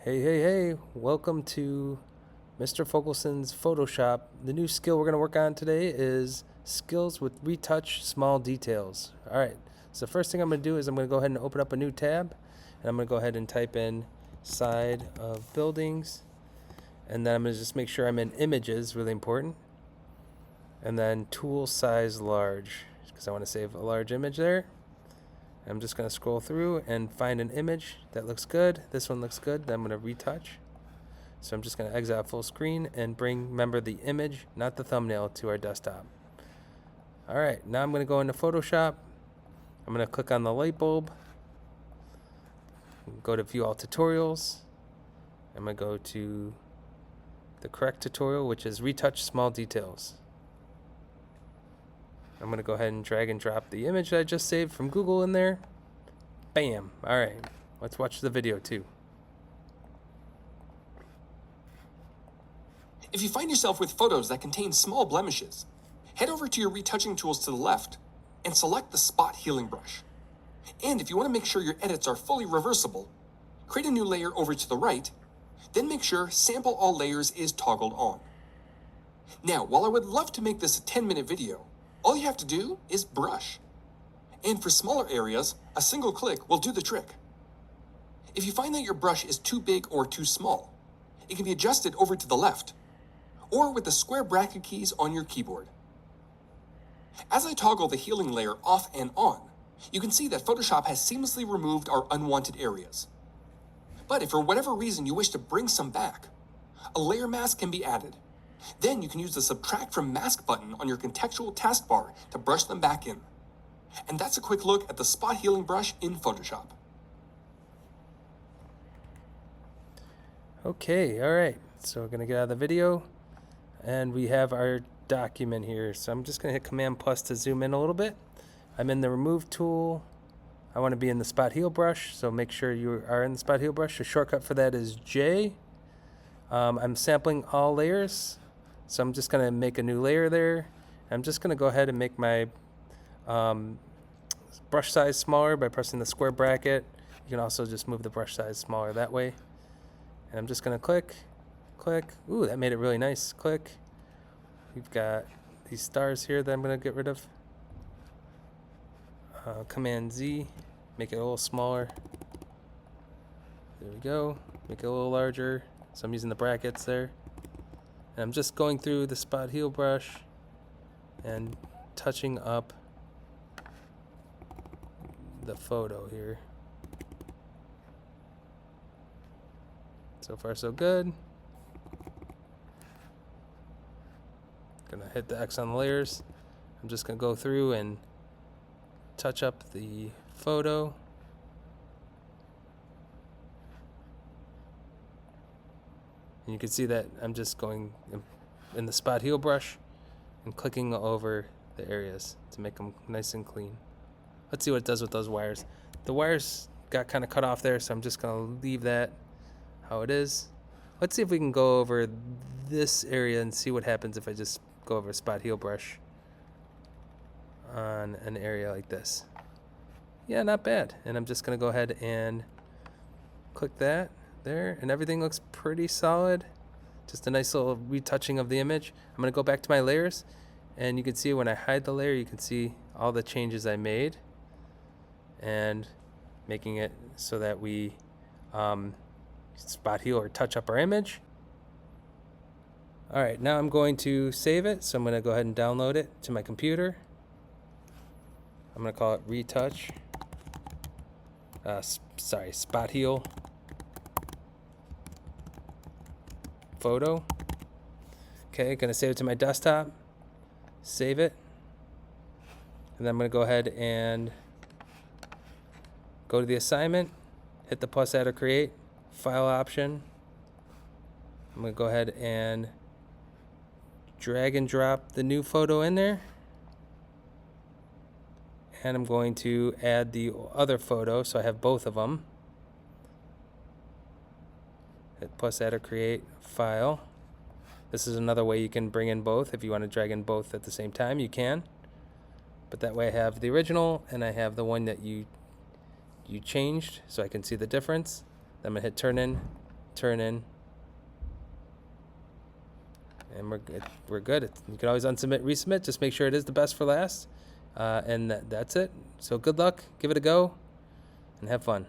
Hey, welcome to Mr. Fogelson's Photoshop. The new skill we're going to work on today is skills with retouch small details. Alright, so the first thing I'm going to do is I'm going to go ahead and open up a new tab, and I'm going to go ahead and type in side of buildings, and then I'm going to just make sure I'm in images, really important, and then tool size large, because I want to save a large image there. I'm just going to scroll through and find an image that looks good. This one looks good. Then I'm going to retouch. So I'm just going to exit out full screen and remember the image, not the thumbnail, to our desktop. Alright, now I'm going to go into Photoshop. I'm going to click on the light bulb. Go to View All Tutorials. I'm going to go to the correct tutorial, which is Retouch Small Details. I'm going to go ahead and drag and drop the image that I just saved from Google in there. Bam! Alright, let's watch the video too. If you find yourself with photos that contain small blemishes, head over to your retouching tools to the left and select the spot healing brush. And if you want to make sure your edits are fully reversible, create a new layer over to the right, then make sure Sample All Layers is toggled on. Now, while I would love to make this a 10-minute video, all you have to do is brush. And for smaller areas, a single click will do the trick. If you find that your brush is too big or too small, it can be adjusted over to the left, or with the square bracket keys on your keyboard. As I toggle the healing layer off and on, you can see that Photoshop has seamlessly removed our unwanted areas. But if for whatever reason you wish to bring some back, a layer mask can be added. Then you can use the Subtract from Mask button on your contextual taskbar to brush them back in. And that's a quick look at the spot healing brush in Photoshop. Okay, alright, so we're going to get out of the video, and we have our document here. So I'm just going to hit Command plus to zoom in a little bit. I'm in the Remove tool. I want to be in the Spot Heal brush, so make sure you are in the Spot Heal brush. The shortcut for that is J. I'm sampling all layers, so I'm just going to make a new layer there. I'm just going to go ahead and make my brush size smaller by pressing the square bracket. You can also just move the brush size smaller that way. And I'm just going to click. Ooh, that made it really nice. Click. We've got these stars here that I'm going to get rid of. Command Z, make it a little smaller. There we go. Make it a little larger. So I'm using the brackets there. And I'm just going through the spot heal brush and touching up the photo here. So far so good. Gonna hit the X on the layers. I'm just gonna go through and touch up the photo. And you can see that I'm just going in the spot heal brush and clicking over the areas to make them nice and clean. Let's see what it does with those wires. The wires got kind of cut off there, so I'm just gonna leave that how it is. Let's see if we can go over this area and see what happens if I just go over a spot heal brush on an area like this. Yeah, not bad. And I'm just gonna go ahead and click that there, and everything looks pretty solid. Just a nice little retouching of the image. I'm gonna go back to my layers, and you can see when I hide the layer, you can see all the changes I made, and making it so that we spot heal or touch up our image. Alright, now I'm going to save it, so I'm going to go ahead and download it to my computer. I'm going to call it Retouch. Spot Heal Photo. Okay, going to save it to my desktop. Save it. And then I'm going to go ahead and go to the assignment, hit the plus add or create, file option. I'm going to go ahead and drag and drop the new photo in there. And I'm going to add the other photo, so I have both of them. Hit plus add or create, file. This is another way you can bring in both. If you want to drag in both at the same time, you can. But that way I have the original and I have the one that you changed, so I can see the difference. Then I'm going to hit turn in. And we're good. You can always unsubmit, resubmit. Just make sure it is the best for last. And that's it. So good luck. Give it a go and have fun.